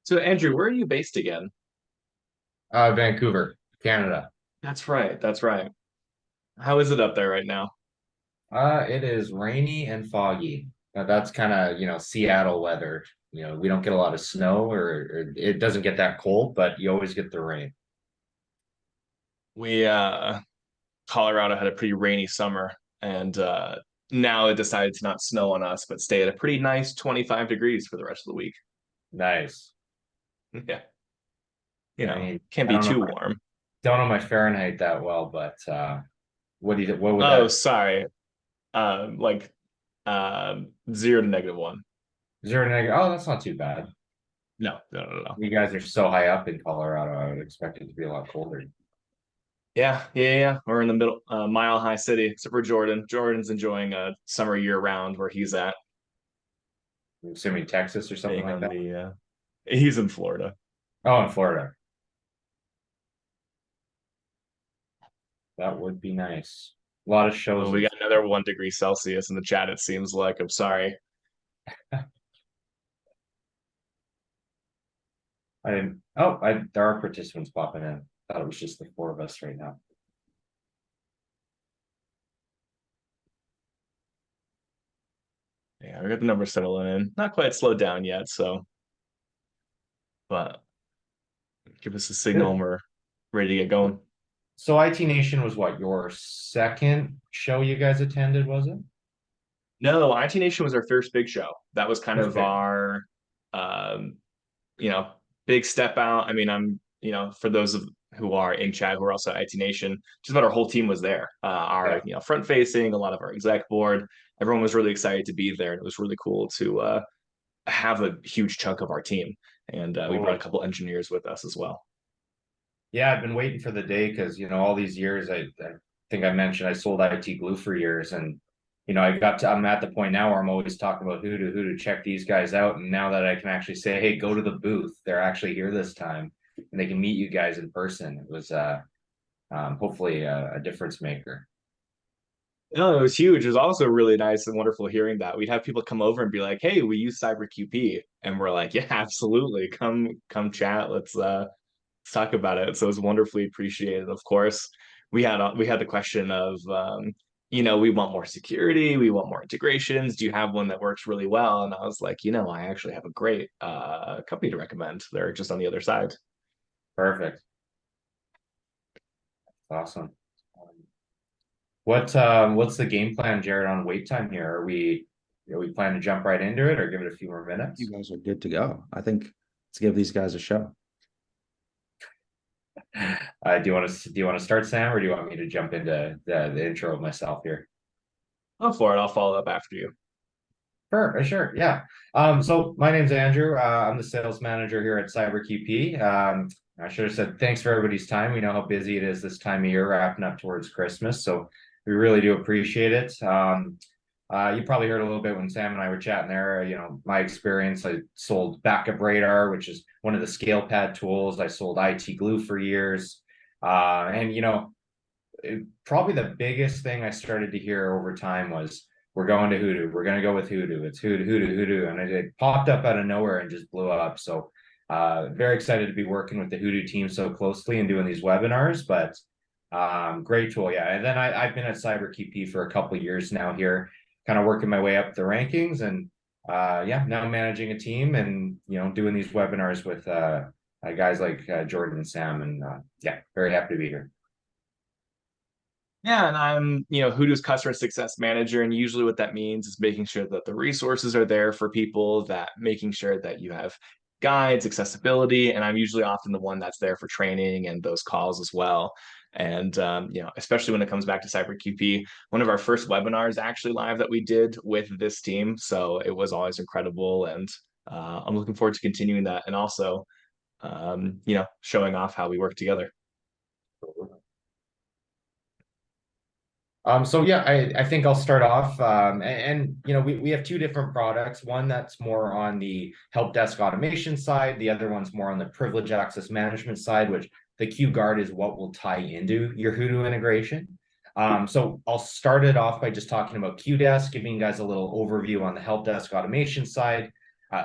So Andrew, where are you based again? Vancouver, Canada. That's right. That's right. How is it up there right now? It is rainy and foggy. That's kind of, Seattle weather. We don't get a lot of snow or it doesn't get that cold, but you always get the rain. We Colorado had a pretty rainy summer and now it decided to not snow on us, but stay at a pretty nice 25 degrees for the rest of the week. Nice. Yeah. I mean, Can't I be don't know, too warm. don't know my Fahrenheit that well, but what would Oh, that sorry. Like 0 to -1. 0 to negative? Oh, that's not too bad. No, no, no, no. You guys are so high up in Colorado. I would expect it to be a lot colder. Yeah, yeah, yeah. We're in the middle, mile high city, except for Jordan. Jordan's enjoying a summer year round where he's at, I'm assuming Texas or something being like on that. the he's in Florida. Oh, in Florida. That would be nice. A lot of Oh, shows we in got another 1 degree Celsius in the chat, it seems like. I'm sorry. I didn't. Oh, there are participants popping in. Thought it was just the four of us right now. Yeah, we got the numbers settling in. Not quite slowed down yet, so but give us a signal and Good. we're ready to get going. So IT Nation was what, your second show you guys attended, was it? No, IT Nation was our first big show. That was kind First of big. our um, you know, big step out. I mean, for those of who are in chat who are also IT Nation, just about our whole team was there. Our, Yeah. front facing, a lot of our exec board, everyone was really excited to be there. And it was really cool to have a huge chunk of our team. And we brought a Totally. couple engineers with us as well. Yeah, I've been waiting for the day because all these years I think I mentioned I sold IT glue for years, and I'm at the point now where I'm always talking about who to check these guys out, and now that I can actually say, hey, go to the booth, they're actually here this time, and they can meet you guys in person. It was hopefully a difference maker. No, it was huge. It was also really nice and wonderful hearing that. We'd have people come over and be like, "Hey, we use CyberQP," and we're like, "Yeah, absolutely. Come chat. Let's talk about it." So it was wonderfully appreciated. Of course, we had the question of, we want more security, we want more integrations. Do you have one that works really well? And I was like, I actually have a great company to recommend. They're just on the other side. Perfect. Awesome. What's the game plan, Jared, on wait time here? Are we planning to jump right into it or give it a few more You minutes? guys are good to go. I think let's give these guys a show. Do you want to start, Sam, or do you want me to jump into the intro of myself here? Go for it. I'll follow up after you. Sure, yeah. So my name's Andrew. I'm the sales manager here at CyberQP. I should have said thanks for everybody's time. We know how busy it is this time of year, wrapping up towards Christmas, so we really do appreciate it. You probably heard a little bit when Sam and I were chatting there. My experience. I sold Backup Radar, which is one of the scale pad tools. I sold IT Glue for years, and probably the biggest thing I started to hear over time was we're going to Hoodoo. We're going to go with Hoodoo. It's Hoodoo. And it popped up out of nowhere and just blew up. So very excited to be working with the Hoodoo team so closely and doing these webinars, but great tool. Yeah. And then I've been at CyberKP for a couple of years now here, kind of working my way up the rankings and yeah, now managing a team and, doing these webinars with guys like Jordan and Sam. And yeah, very happy to be here. Yeah, and I'm, Hoodoo's customer success manager, and usually what that means is making sure that the resources are there for people, that making sure that you have guides, accessibility, and I'm usually often the one that's there for training and those calls as well. And especially when it comes back to CyberQP, one of our first webinars actually live that we did with this team, so it was always incredible, and I'm looking forward to continuing that, and also, showing off how we work together. So yeah, I think I'll start off. We have two different products. One that's more on the help desk automation side. The other one's more on the privilege access management side, which the Q Guard is what will tie into your Hoodoo integration. So I'll start it off by just talking about Qdesk, giving you guys a little overview on the help desk automation side.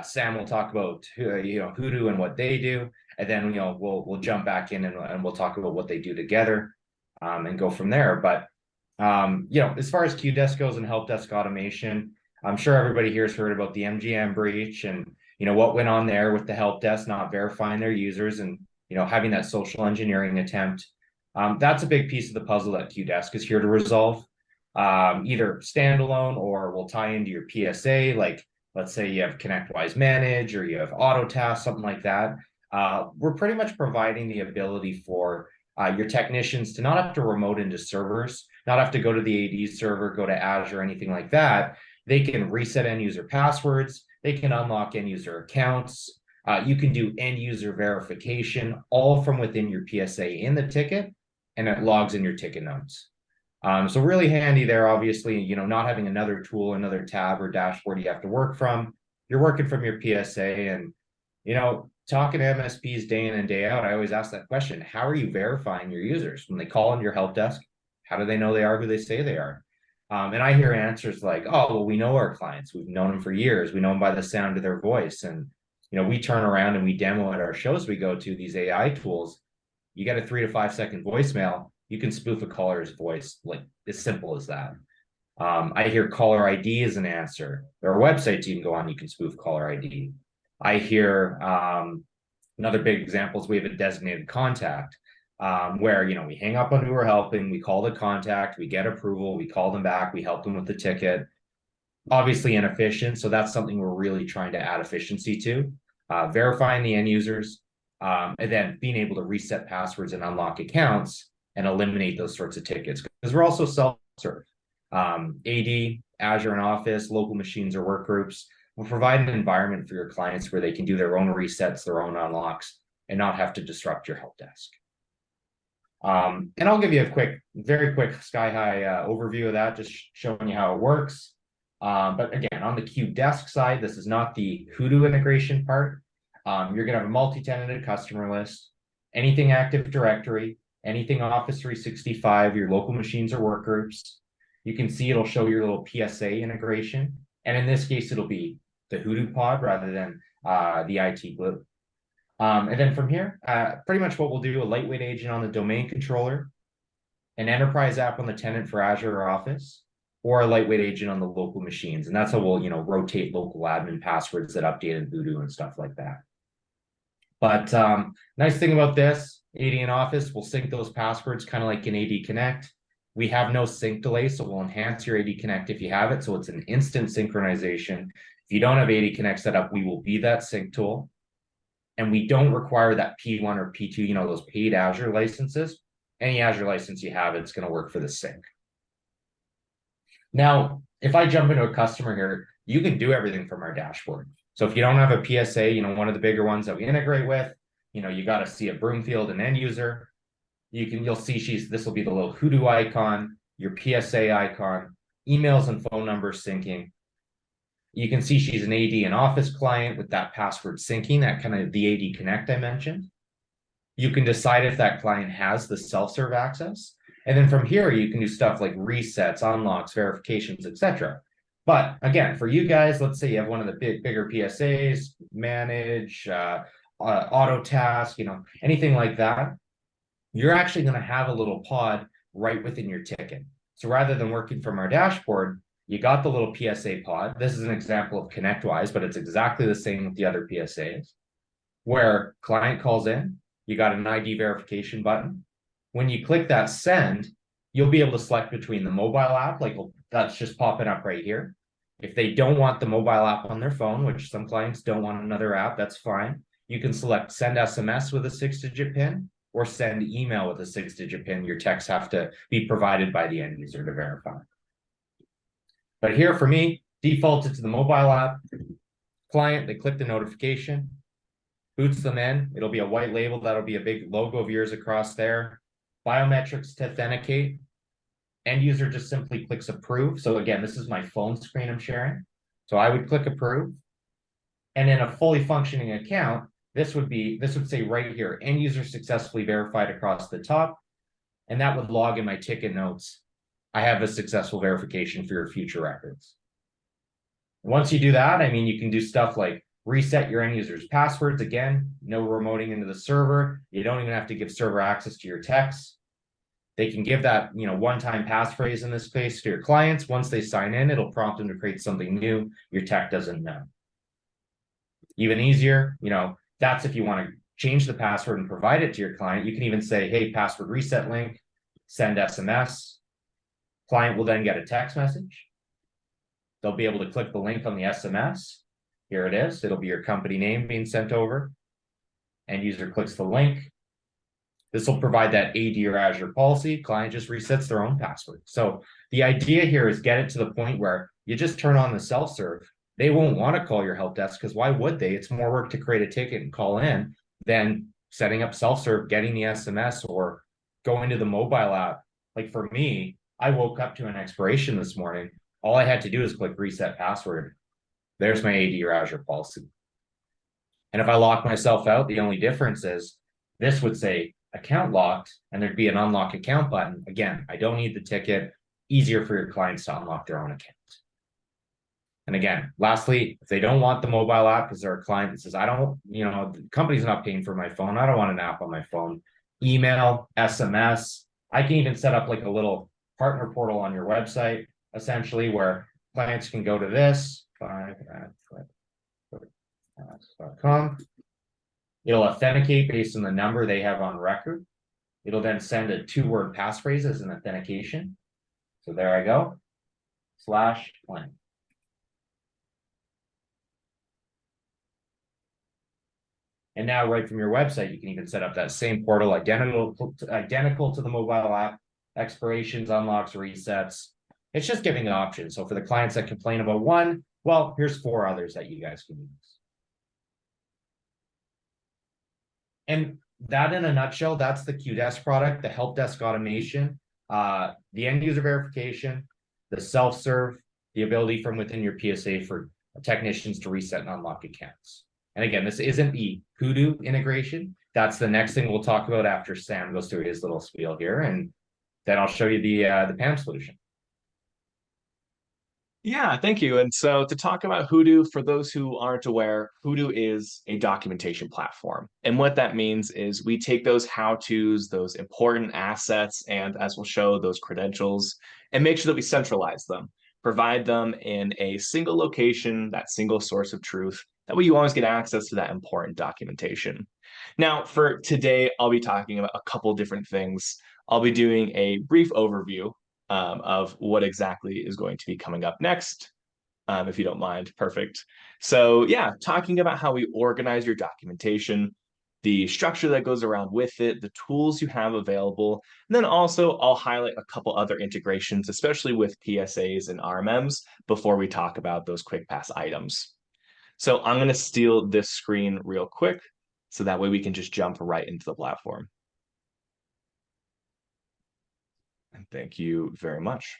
Sam will talk about Hoodoo and what they do, and then we'll jump back in and we'll talk about what they do together, and go from there. But as far as QDesk goes and help desk automation, I'm sure everybody here has heard about the MGM breach and what went on there with the help desk not verifying their users and having that social engineering attempt. That's a big piece of the puzzle that QDesk is here to resolve, either standalone or will tie into your PSA. Like, let's say you have ConnectWise Manage or you have AutoTask, something like that. We're pretty much providing the ability for your technicians to not have to remote into servers, not have to go to the AD server, go to Azure, anything like that. They can reset end user passwords. They can unlock end user accounts. You can do end user verification all from within your PSA in the ticket, and it logs in your ticket notes. So really handy there, obviously, not having another tool, another tab or dashboard you have to work from. You're working from your PSA, and, talking to MSPs day in and day out, I always ask that question: how are you verifying your users when they call in your help desk? How do they know they are who they say they are? And I hear answers like, oh, well, we know our clients. We've known them for years. We know them by the sound of their voice. And, we turn around and we demo at our shows we go to these AI tools. You get a 3 to 5 second voicemail. You can spoof a caller's voice, like as simple as that. I hear caller ID as an answer. There are websites you can go on, you can spoof caller ID. I hear another big example is we have a designated contact, where we hang up on who we're helping, we call the contact, we get approval, we call them back, we help them with the ticket. Obviously inefficient, so that's something we're really trying to add efficiency to, verifying the end users, and then being able to reset passwords and unlock accounts and eliminate those sorts of tickets, because we're also self-serve. AD, Azure and Office, local machines or work groups will provide an environment for your clients where they can do their own resets, their own unlocks, and not have to disrupt your help desk. And I'll give you a very quick sky-high overview of that, just showing you how it works. But again, on the QDesk side, this is not the Hoodoo integration part. You're going to have a multi-tenanted customer list, anything Active Directory, anything Office 365, your local machines or work groups. You can see it'll show your little PSA integration. And in this case, it'll be the Hoodoo pod rather than the IT glue. And then from here, pretty much what we'll do: a lightweight agent on the domain controller, an enterprise app on the tenant for Azure or Office, or a lightweight agent on the local machines. And that's how we'll, rotate local admin passwords that update in Voodoo and stuff like that. But nice thing about this, AD and Office will sync those passwords kind of like in AD Connect. We have no sync delay, so we'll enhance your AD Connect if you have it. So it's an instant synchronization. If you don't have AD Connect set up, we will be that sync tool. And we don't require that P1 or P2, those paid Azure licenses. Any Azure license you have, it's going to work for the sync. Now, if I jump into a customer here, you can do everything from our dashboard. So if you don't have a PSA, one of the bigger ones that we integrate with, you got to see a Broomfield and end user. You'll see this will be the little Hoodoo icon, your PSA icon, emails and phone numbers syncing. You can see she's an AD and Office client with that password syncing, that kind of the AD Connect I mentioned. You can decide if that client has the self-serve access. And then from here, you can do stuff like resets, unlocks, verifications, etc. But again, for you guys, let's say you have one of the bigger PSAs, manage, auto task, anything like that, you're actually going to have a little pod right within your ticket. So rather than working from our dashboard, you got the little PSA pod. This is an example of ConnectWise, but it's exactly the same with the other PSAs, where client calls in, you got an ID verification button. When you click that send, you'll be able to select between the mobile app, like that's just popping up right here. If they don't want the mobile app on their phone, which some clients don't want another app, that's fine. You can select send SMS with a 6-digit PIN or send email with a 6-digit PIN. Your texts have to be provided by the end user to verify. But here for me, defaulted to the mobile app. Client, they click the notification, boots them in. It'll be a white label. That'll be a big logo of yours across there. Biometrics to authenticate. End user just simply clicks approve. So again, this is my phone screen I'm sharing. So I would click approve. And in a fully functioning account, this would say right here, end user successfully verified across the top. And that would log in my ticket notes. I have a successful verification for your future records. Once you do that, you can do stuff like reset your end user's passwords. Again, no remoting into the server. You don't even have to give server access to your techs. They can give that, one-time passphrase in this case to your clients. Once they sign in, it'll prompt them to create something new your tech doesn't know. Even easier, that's if you want to change the password and provide it to your client. You can even say, hey, password reset link, send SMS. Client will then get a text message. They'll be able to click the link on the SMS. Here it is. It'll be your company name being sent over. End user clicks the link. This will provide that AD or Azure policy. Client just resets their own password. So the idea here is get it to the point where you just turn on the self-serve. They won't want to call your help desk because why would they? It's more work to create a ticket and call in than setting up self-serve, getting the SMS, or going to the mobile app. Like for me, I woke up to an expiration this morning. All I had to do is click reset password. There's my AD or Azure policy. And if I lock myself out, the only difference is this would say account locked, and there'd be an unlock account button. Again, I don't need the ticket. Easier for your clients to unlock their own account. And again, lastly, if they don't want the mobile app because they're a client that says, I don't, the company's not paying for my phone. I don't want an app on my phone. Email, SMS. I can even set up like a little partner portal on your website, essentially, where clients can go to this, 5@com. It'll authenticate based on the number they have on record. It'll then send a 2-word passphrase as an authentication. So there I go, /plan. And now right from your website, you can even set up that same portal, identical to the mobile app, expirations, unlocks, resets. It's just giving an option. So for the clients that complain about one, well, here's 4 others that you guys can use. And that in a nutshell, that's the Qdesk product, the help desk automation, the end user verification, the self-serve, the ability from within your PSA for technicians to reset and unlock accounts. And again, this isn't the Hoodoo integration. That's the next thing we'll talk about after Sam goes through his little spiel here. And then I'll show you the PAM solution. Yeah, thank you. And so to talk about Hoodoo, for those who aren't aware, Hoodoo is a documentation platform. And what that means is we take those how-tos, those important assets, and as we'll show, those credentials, and make sure that we centralize them, provide them in a single location, that single source of truth. That way you always get access to that important documentation. Now, for today, I'll be talking about a couple different things. I'll be doing a brief overview of what exactly is going to be coming up next, if you don't mind. Perfect. So yeah, talking about how we organize your documentation, the structure that goes around with it, the tools you have available, and then also I'll highlight a couple other integrations, especially with PSAs and RMMs, before we talk about those quick pass items. So I'm going to steal this screen real quick, so that way we can just jump right into the platform. And thank you very much.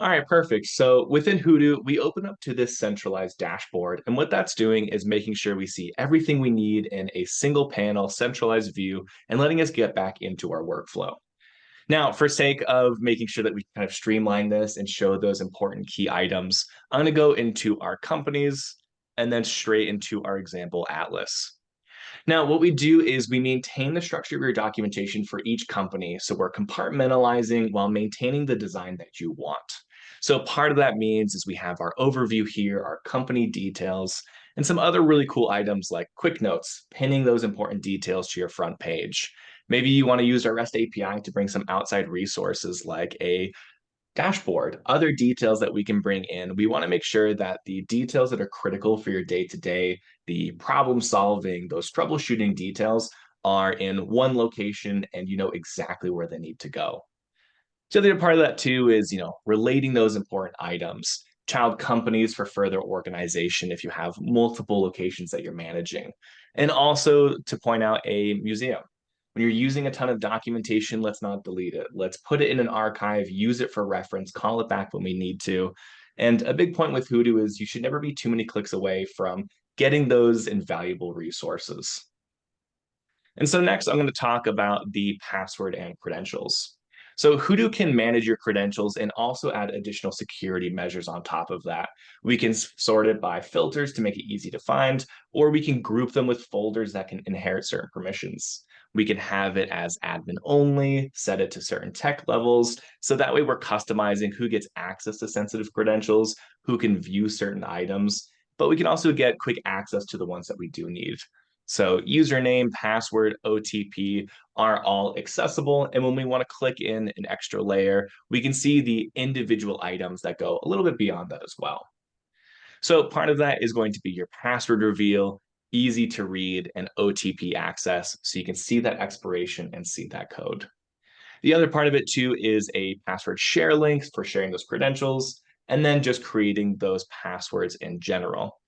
All right, perfect. So within Hoodoo, we open up to this centralized dashboard. And what that's doing is making sure we see everything we need in a single panel, centralized view, and letting us get back into our workflow. Now, for sake of making sure that we kind of streamline this and show those important key items, I'm going to go into our companies and then straight into our example atlas. Now, what we do is we maintain the structure of your documentation for each company. So we're compartmentalizing while maintaining the design that you want. So part of that means is we have our overview here, our company details, and some other really cool items like quick notes, pinning those important details to your front page. Maybe you want to use our REST API to bring some outside resources like a dashboard, other details that we can bring in. We want to make sure that the details that are critical for your day-to-day, the problem solving, those troubleshooting details are in one location and you know exactly where they need to go. So the other part of that too is, relating those important items, child companies for further organization if you have multiple locations that you're managing. And also to point out a museum. When you're using a ton of documentation, let's not delete it. Let's put it in an archive, use it for reference, call it back when we need to. And a big point with Hoodoo is you should never be too many clicks away from getting those invaluable resources. And so next, I'm going to talk about the password and credentials. So Hoodoo can manage your credentials and also add additional security measures on top of that. We can sort it by filters to make it easy to find, or we can group them with folders that can inherit certain permissions. We can have it as admin only, set it to certain tech levels, so that way we're customizing who gets access to sensitive credentials, who can view certain items, but we can also get quick access to the ones that we do need. So username, password, OTP, are all accessible. And when we want to click in an extra layer, we can see the individual items that go a little bit beyond that as well. So part of that is going to be your password reveal, easy to read, and OTP access. So you can see that expiration and see that code. The other part of it too is a password share link for sharing those credentials, and then just creating those passwords in general.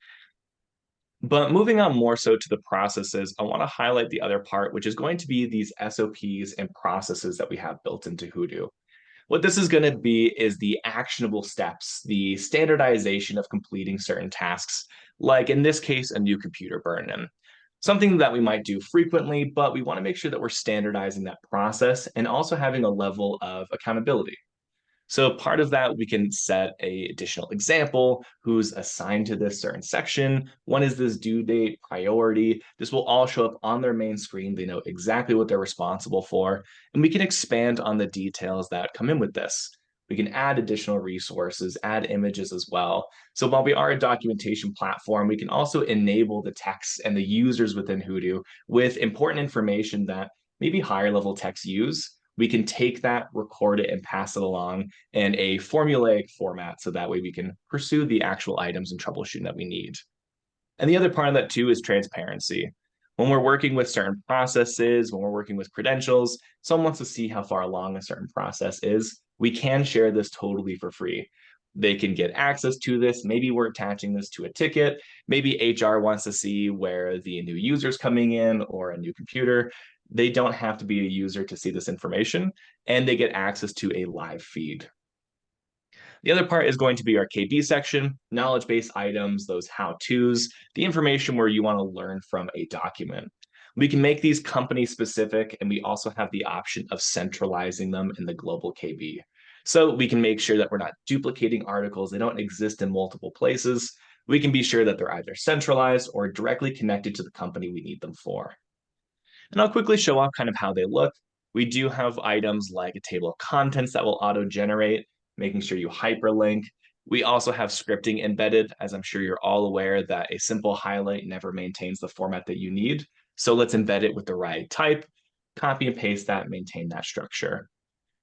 But moving on more so to the processes, I want to highlight the other part, which is going to be these SOPs and processes that we have built into Hoodoo. What this is going to be is the actionable steps, the standardization of completing certain tasks, like in this case, a new computer burn-in. Something that we might do frequently, but we want to make sure that we're standardizing that process and also having a level of accountability. So part of that, we can set a additional example, who's assigned to this certain section, when is this due date, priority. This will all show up on their main screen. They know exactly what they're responsible for, and we can expand on the details that come in with this. We can add additional resources, add images as well. So while we are a documentation platform, we can also enable the techs and the users within Hoodoo with important information that maybe higher level techs use. We can take that, record it, and pass it along in a formulaic format so that way we can pursue the actual items and troubleshooting that we need. And the other part of that too is transparency. When we're working with certain processes, when we're working with credentials, someone wants to see how far along a certain process is, we can share this totally for free. They can get access to this. Maybe we're attaching this to a ticket. Maybe HR wants to see where the new user's coming in or a new computer. They don't have to be a user to see this information, and they get access to a live feed. The other part is going to be our KB section, knowledge-based items, those how-tos, the information where you want to learn from a document. We can make these company specific, and we also have the option of centralizing them in the global KB. So we can make sure that we're not duplicating articles. They don't exist in multiple places. We can be sure that they're either centralized or directly connected to the company we need them for. And I'll quickly show off kind of how they look. We do have items like a table of contents that will auto-generate, making sure you hyperlink. We also have scripting embedded, as I'm sure you're all aware that a simple highlight never maintains the format that you need. So let's embed it with the right type, copy and paste that, maintain that structure.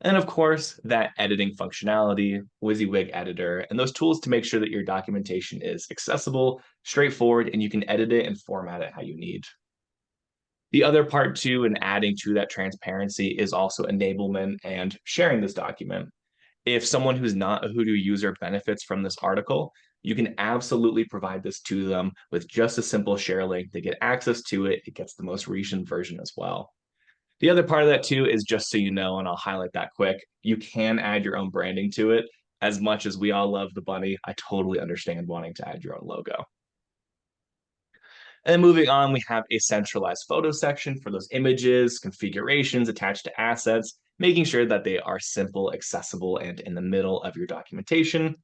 And of course, that editing functionality, WYSIWYG editor, and those tools to make sure that your documentation is accessible, straightforward, and you can edit it and format it how you need. The other part too, and adding to that transparency, is also enablement and sharing this document. If someone who's not a Hoodoo user benefits from this article, you can absolutely provide this to them with just a simple share link. They get access to it. It gets the most recent version as well. The other part of that too is just so you know, and I'll highlight that quick, you can add your own branding to it. As much as we all love the bunny, I totally understand wanting to add your own logo. And then moving on, we have a centralized photo section for those images, configurations attached to assets, making sure that they are simple, accessible, and in the middle of your documentation.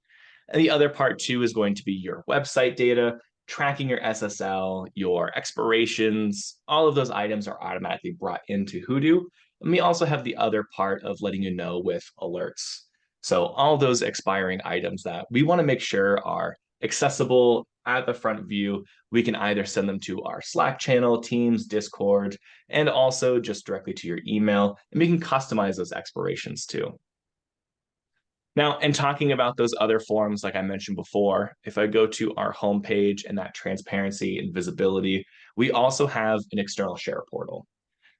And the other part too is going to be your website data, tracking your SSL, your expirations. All of those items are automatically brought into Hoodoo. And we also have the other part of letting you know with alerts. So all those expiring items that we want to make sure are accessible at the front view, we can either send them to our Slack channel, Teams, Discord, and also just directly to your email, and we can customize those expirations too. Now, in talking about those other forms, like I mentioned before, if I go to our homepage and that transparency and visibility, we also have an external share portal.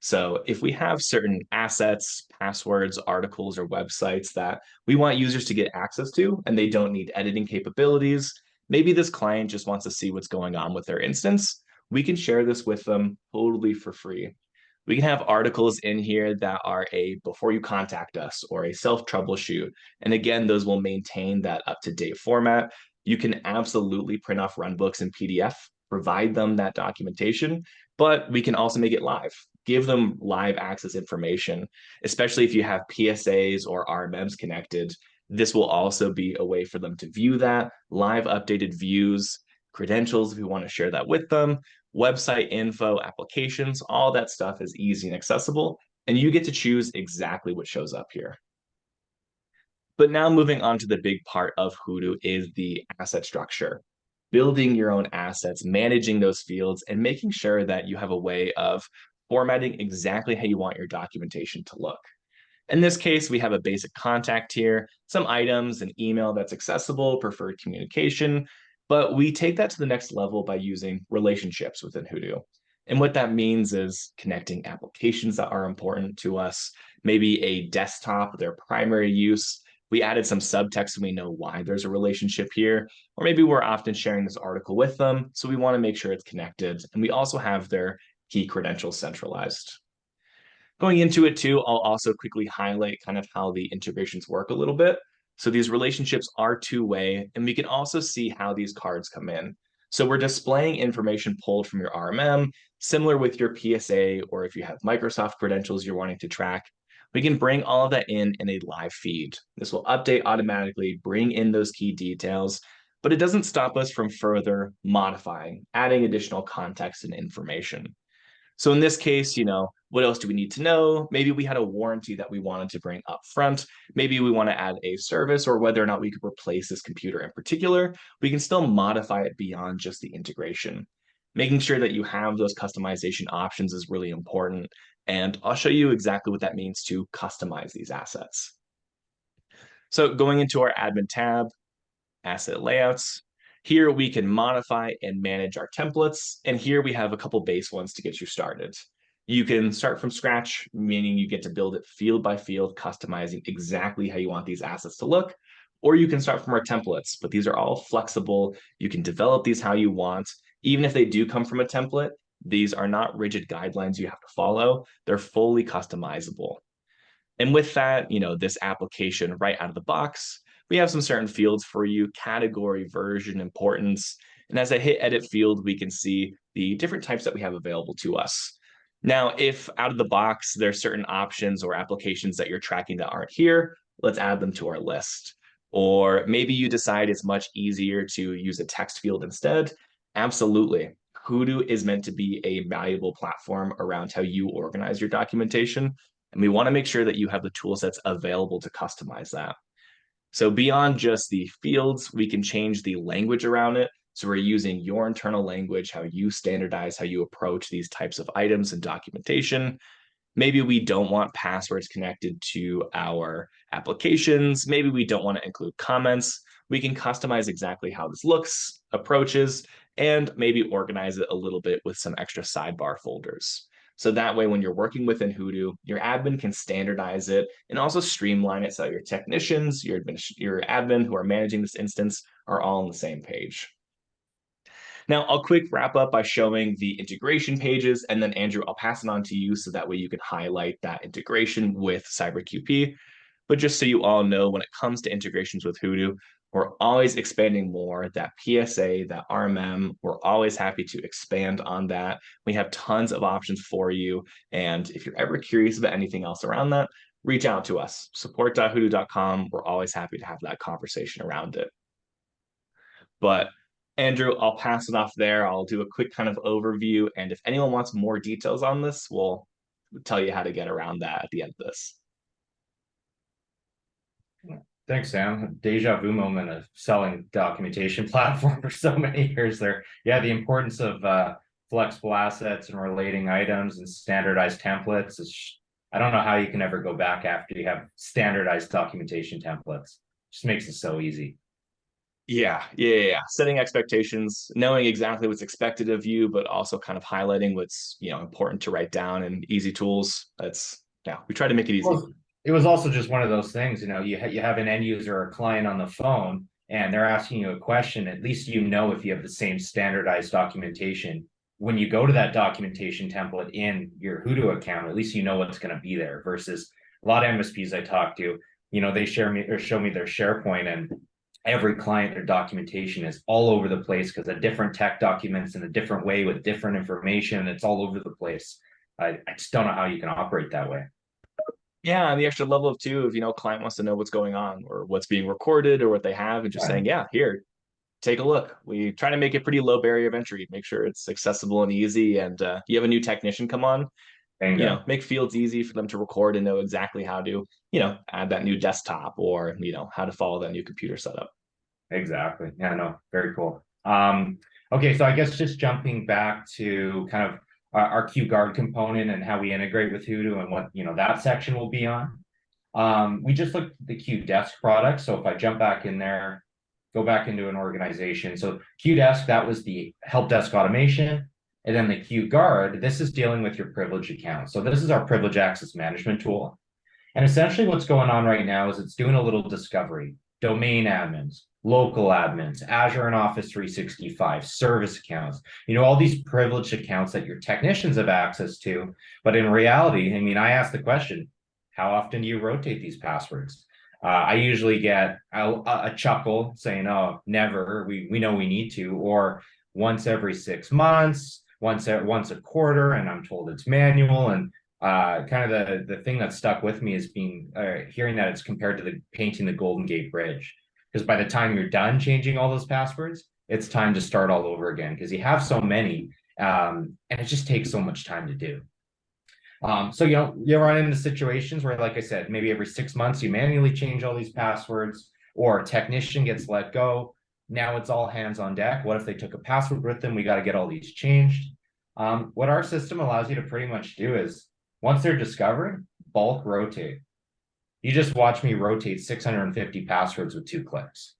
So if we have certain assets, passwords, articles, or websites that we want users to get access to, and they don't need editing capabilities, maybe this client just wants to see what's going on with their instance, we can share this with them totally for free. We can have articles in here that are a before you contact us or a self troubleshoot. And again, those will maintain that up-to-date format. You can absolutely print off runbooks in PDF, provide them that documentation, but we can also make it live. give them live access information, especially if you have PSAs or RMMs connected. This will also be a way for them to view that, live updated views, credentials if you want to share that with them, website info, applications, all that stuff is easy and accessible, and you get to choose exactly what shows up here. But now moving on to the big part of Hoodoo is the asset structure, building your own assets, managing those fields, and making sure that you have a way of formatting exactly how you want your documentation to look. In this case, we have a basic contact here, some items, an email that's accessible, preferred communication, but we take that to the next level by using relationships within Hoodoo. And what that means is connecting applications that are important to us, maybe a desktop, their primary use. We added some subtext so we know why there's a relationship here, or maybe we're often sharing this article with them, so we want to make sure it's connected. And we also have their key credentials centralized. Going into it too, I'll also quickly highlight kind of how the integrations work a little bit. So these relationships are two-way, and we can also see how these cards come in. So we're displaying information pulled from your RMM, similar with your PSA, or if you have Microsoft credentials you're wanting to track, we can bring all of that in a live feed. This will update automatically, bring in those key details, but it doesn't stop us from further modifying, adding additional context and information. So in this case, what else do we need to know? Maybe we had a warranty that we wanted to bring up front. Maybe we want to add a service, or whether or not we could replace this computer in particular. We can still modify it beyond just the integration. Making sure that you have those customization options is really important. And I'll show you exactly what that means to customize these assets. So going into our admin tab, asset layouts. Here we can modify and manage our templates. And here we have a couple base ones to get you started. You can start from scratch, meaning you get to build it field by field, customizing exactly how you want these assets to look. Or you can start from our templates, but these are all flexible. You can develop these how you want. Even if they do come from a template, these are not rigid guidelines you have to follow. They're fully customizable. And with that, this application right out of the box, we have some certain fields for you, category, version, importance. And as I hit edit field, we can see the different types that we have available to us. Now, if out of the box, there's certain options or applications that you're tracking that aren't here, let's add them to our list. Or maybe you decide it's much easier to use a text field instead. Absolutely. Hoodoo is meant to be a valuable platform around how you organize your documentation. And we want to make sure that you have the tool sets available to customize that. So beyond just the fields, we can change the language around it. So we're using your internal language, how you standardize, how you approach these types of items and documentation. Maybe we don't want passwords connected to our applications. Maybe we don't want to include comments. We can customize exactly how this looks, approaches, and maybe organize it a little bit with some extra sidebar folders. So that way, when you're working within Hoodoo, your admin can standardize it and also streamline it so your technicians, your admin who are managing this instance are all on the same page. Now, I'll quick wrap up by showing the integration pages, and then Andrew, I'll pass it on to you so that way you can highlight that integration with CyberQP. But just so you all know, when it comes to integrations with Hoodoo, we're always expanding more. That PSA, that RMM, we're always happy to expand on that. We have tons of options for you. And if you're ever curious about anything else around that, reach out to us, support.hoodoo.com. We're always happy to have that conversation around it. But Andrew, I'll pass it off there. I'll do a quick kind of overview. And if anyone wants more details on this, we'll tell you how to get around that at the end of this. Thanks, Sam. Deja vu moment of selling documentation platform for so many years there. Yeah, the importance of flexible assets and relating items and standardized templates is, I don't know how you can ever go back after you have standardized documentation templates. Just makes it so easy. Yeah. Setting expectations, knowing exactly what's expected of you, but also kind of highlighting what's important to write down and easy tools. We try to make it easy. Well, it was also just one of those things, you have an end user or a client on the phone and they're asking you a question. At least if you have the same standardized documentation. When you go to that documentation template in your Hoodoo account, at least you know what's going to be there. Versus a lot of MSPs I talk to, they show me their SharePoint, and every client, their documentation is all over the place because of different tech documents in a different way with different information. It's all over the place. I just don't know how you can operate that way. Yeah, and the extra level of two, if client wants to know what's going on or what's being recorded or what they have, and just Right. saying, yeah, here, take a look. We try to make it pretty low barrier of entry, make sure it's accessible and easy. And you have a new technician come on, Bingo. make fields easy for them to record and know exactly how to, add that new desktop or, how to follow that new computer setup. Exactly. Yeah, no, very cool. Okay, so I guess just jumping back to kind of our Q Guard component and how we integrate with Hoodoo and what that section will be on. We just looked at the Q Desk product. So if I jump back in there, go back into an organization. So Q Desk, that was the help desk automation. And then the Q Guard, this is dealing with your privileged account. So this is our privilege access management tool. And essentially what's going on right now is it's doing a little discovery. Domain admins, local admins, Azure and Office 365, service accounts, all these privileged accounts that your technicians have access to. But in reality, I mean, I asked the question, how often do you rotate these passwords? I usually get a chuckle saying, oh, never, we know we need to, or once every 6 months, once a quarter, and I'm told it's manual. And kind of the thing that stuck with me is hearing that it's compared to the painting the Golden Gate Bridge, because by the time you're done changing all those passwords, it's time to start all over again because you have so many, and it just takes so much time to do. So you run into situations where, like I said, maybe every 6 months you manually change all these passwords, or a technician gets let go. Now it's all hands on deck. What if they took a password with them? We got to get all these changed. What our system allows you to pretty much do is, once they're discovered, bulk rotate. You just watch me rotate 650 passwords with 2 clicks.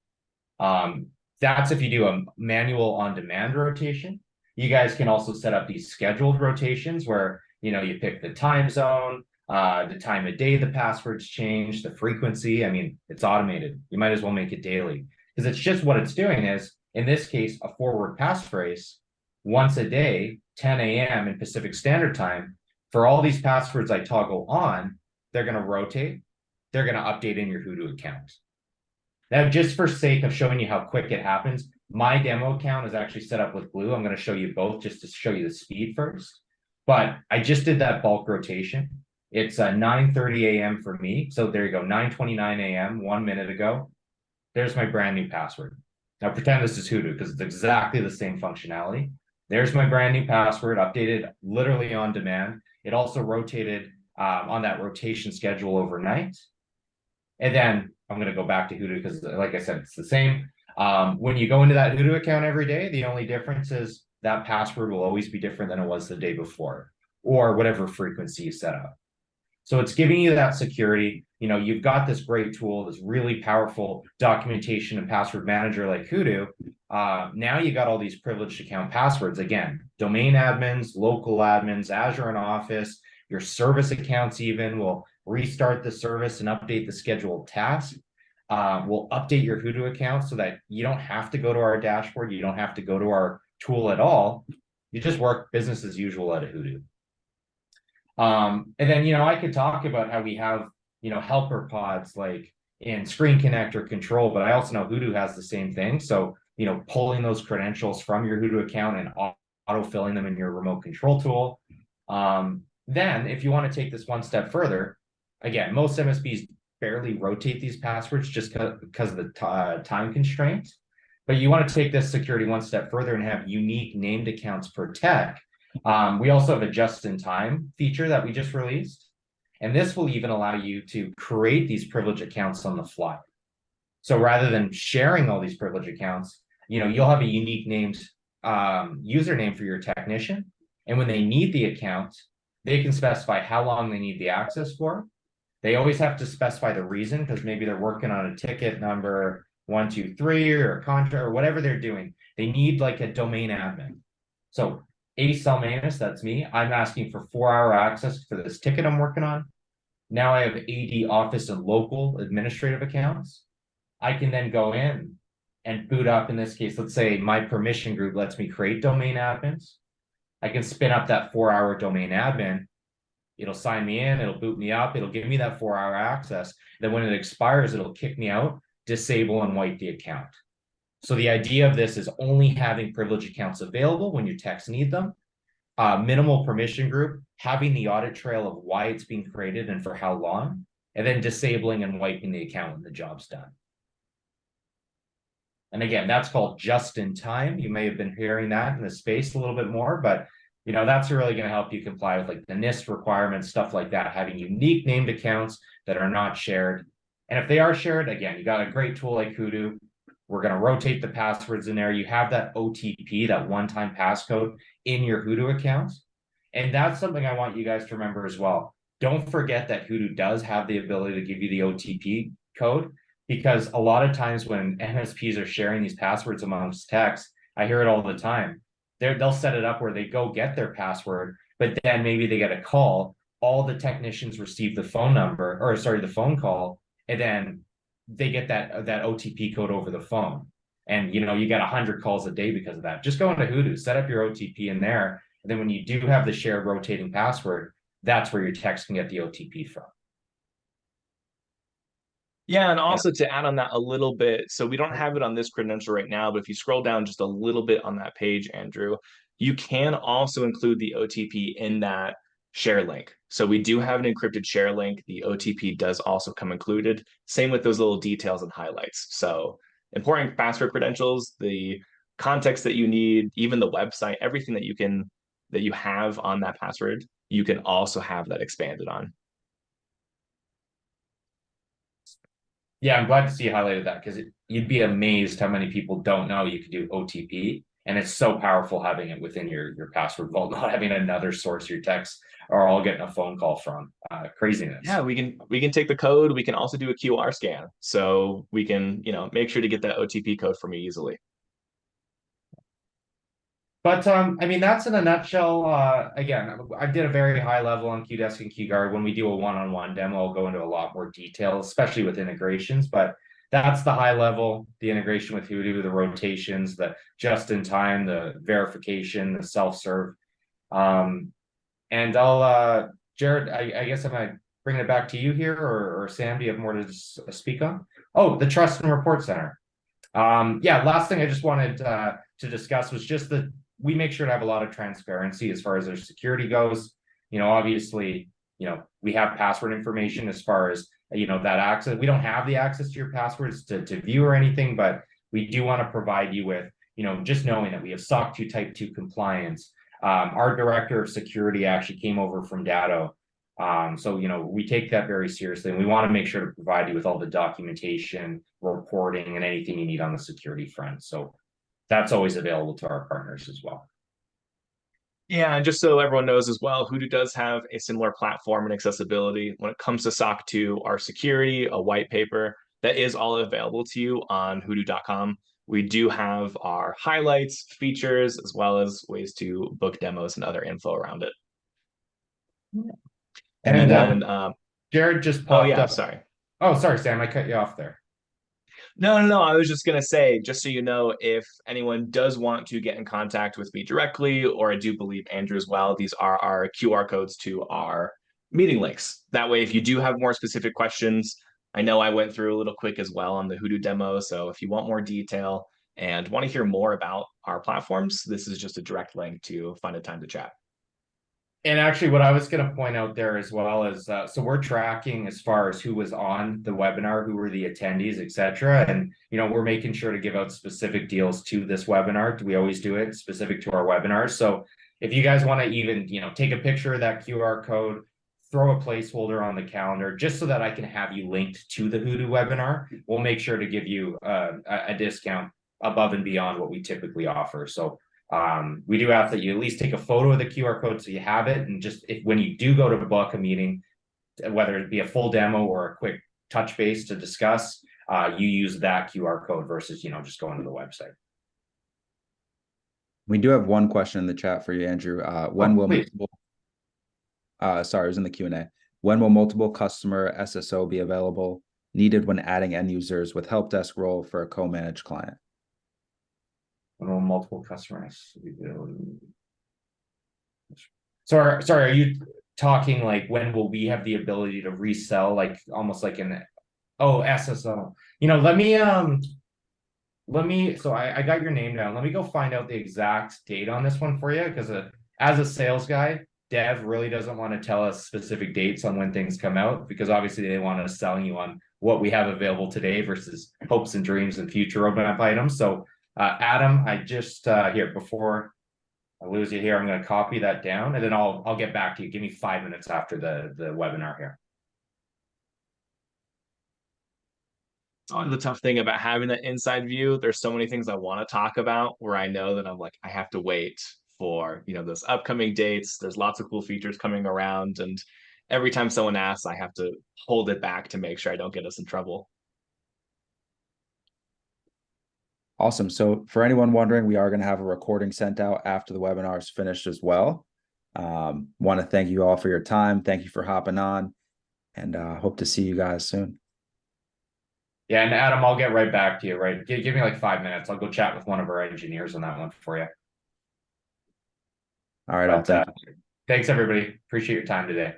That's if you do a manual on-demand rotation. You guys can also set up these scheduled rotations where you pick the time zone, the time of day the passwords change, the frequency. I mean, it's automated. You might as well make it daily because it's just what it's doing is, in this case, a forward passphrase once a day, 10 a.m. in Pacific Standard Time. For all these passwords I toggle on, they're going to rotate. They're going to update in your Hoodoo account. Now, just for sake of showing you how quick it happens, my demo account is actually set up with Glue. I'm going to show you both just to show you the speed first. But I just did that bulk rotation. It's 9:30 a.m. for me. So there you go, 9:29 a.m., 1 minute ago. There's my brand new password. Now pretend this is Hoodoo because it's exactly the same functionality. There's my brand new password, updated literally on demand. It also rotated on that rotation schedule overnight. And then I'm going to go back to Hoodoo because, like I said, it's the same. When you go into that Hoodoo account every day, the only difference is that password will always be different than it was the day before, or whatever frequency you set up. So it's giving you that security. You've got this great tool, this really powerful documentation and password manager like Hoodoo. Now you got all these privileged account passwords. Again, domain admins, local admins, Azure and Office, your service accounts even will restart the service and update the scheduled task. We'll update your Hoodoo account so that you don't have to go to our dashboard. You don't have to go to our tool at all. You just work business as usual at a Hoodoo. And then, I could talk about how we have, helper pods like in Screen Connect or Control, but I also know Hoodoo has the same thing. So, pulling those credentials from your Hoodoo account and auto-filling them in your remote control tool. Then if you want to take this one step further, again, most MSPs barely rotate these passwords just because of the time constraints. But you want to take this security one step further and have unique named accounts per tech. We also have a just-in-time feature that we just released. And this will even allow you to create these privileged accounts on the fly. So rather than sharing all these privileged accounts, you'll have a unique named username for your technician. And when they need the account, they can specify how long they need the access for. They always have to specify the reason because maybe they're working on a ticket number 123 or a contract or whatever they're doing. They need like a domain admin. So A Salmanus, that's me. I'm asking for 4-hour access for this ticket I'm working on. Now I have AD Office and local administrative accounts. I can then go in and boot up, in this case, let's say my permission group lets me create domain admins. I can spin up that 4-hour domain admin. It'll sign me in, it'll boot me up, it'll give me that 4-hour access. Then when it expires, it'll kick me out, disable and wipe the account. So the idea of this is only having privileged accounts available when your techs need them. minimal permission group, having the audit trail of why it's being created and for how long, and then disabling and wiping the account when the job's done. And again, that's called just in time. You may have been hearing that in the space a little bit more, but that's really going to help you comply with like the NIST requirements, stuff like that, having unique named accounts that are not shared. And if they are shared, again, you got a great tool like Hoodoo. We're going to rotate the passwords in there. You have that OTP, that one-time passcode in your Hoodoo accounts. And that's something I want you guys to remember as well. Don't forget that Hoodoo does have the ability to give you the OTP code, because a lot of times when MSPs are sharing these passwords amongst techs, I hear it all the time. They'll set it up where they go get their password, but then maybe they get a call. All the technicians receive the phone number, or sorry, the phone call, and then they get that OTP code over the phone. And you get 100 calls a day because of that. Just go into Hoodoo, set up your OTP in there, and then when you do have the shared rotating password, that's where your techs can get the OTP from. Yeah, and also to add on that a little bit, so we don't have it on this credential right now, but if you scroll down just a little bit on that page, Andrew, you can also include the OTP in that share link. So we do have an encrypted share link. The OTP does also come included. Same with those little details and highlights. So important password credentials, the context that you need, even the website, everything that you have on that password, you can also have that expanded on. Yeah, I'm glad to see you highlighted that, because you'd be amazed how many people don't know you can do OTP, and it's so powerful having it within your password vault, not having another source your texts are all getting a phone call from. Craziness. Yeah, we can take the code. We can also do a QR scan, so we can make sure to get that OTP code from you easily. But I mean, that's in a nutshell. Again, I did a very high level on QDesk and QGuard. When we do a one-on-one demo, I'll go into a lot more detail, especially with integrations. But that's the high level, the integration with Hoodoo, the rotations, the just-in-time, the verification, the self-serve. And I'll, Jared, I guess I might bring it back to you here, or Sam, do you have more to speak on? Oh, the Trust and Report Center. Yeah, last thing I just wanted to discuss was just that we make sure to have a lot of transparency as far as our security goes. Obviously, we have password information as far as, that access. We don't have the access to your passwords to view or anything, but we do want to provide you with, just knowing that we have SOC 2 Type 2 compliance. Our director of security actually came over from Datto. So, we take that very seriously, and we want to make sure to provide you with all the documentation, reporting, and anything you need on the security front. So that's always available to our partners as well. Yeah, and just so everyone knows as well, Hoodoo does have a similar platform and accessibility. When it comes to SOC 2, our security, a white paper, that is all available to you on hoodoo.com. We do have our highlights, features, as well as ways to book demos and other info around it. And then Jared just popped up. Sorry. Oh, sorry, Sam, I cut you off there. No. I was just going to say, just so you know, if anyone does want to get in contact with me directly, or I do believe Andrew as well, these are our QR codes to our meeting links. That way, if you do have more specific questions, I know I went through a little quick as well on the Hoodoo demo. So if you want more detail and want to hear more about our platforms, this is just a direct link to find a time to chat. And actually, what I was going to point out there as well is, so we're tracking as far as who was on the webinar, who were the attendees, etc. And, we're making sure to give out specific deals to this webinar. We always do it specific to our webinars. So if you guys want to even, take a picture of that QR code, throw a placeholder on the calendar, just so that I can have you linked to the Hoodoo webinar, we'll make sure to give you a discount above and beyond what we typically offer. So we do ask that you at least take a photo of the QR code so you have it, and just when you do go to book a meeting, whether it be a full demo or a quick touch base to discuss, you use that QR code versus just going to the website. We do have one question in the chat for you, Andrew. When will multiple? Sorry, it was in the Q&A. When will multiple customer SSO be available? Needed when adding end users with help desk role for a co-managed client. Multiple customers. Sorry, are you talking like when will we have the ability to resell, like almost like an SSO? Let me so I got your name down. Let me go find out the exact date on this one for you, because as a sales guy, dev really doesn't want to tell us specific dates on when things come out, because obviously they want us selling you on what we have available today versus hopes and dreams and future roadmap items. So Adam, I just here, before I lose you here, I'm going to copy that down, and then I'll get back to you. Give me 5 minutes after the webinar here. The tough thing about having that inside view. There's so many things I want to talk about where I know that I'm like, I have to wait for, those upcoming dates. There's lots of cool features coming around. And every time someone asks, I have to hold it back to make sure I don't get us in trouble. Awesome. So for anyone wondering, we are going to have a recording sent out after the webinar is finished as well. Want to thank you all for your time. Thank you for hopping on, and hope to see you guys soon. Yeah, and Adam, I'll get right back to you, right? Give me like 5 minutes. I'll go chat with one of our engineers on that one for you. All right, But, thanks, everybody. Appreciate your time today.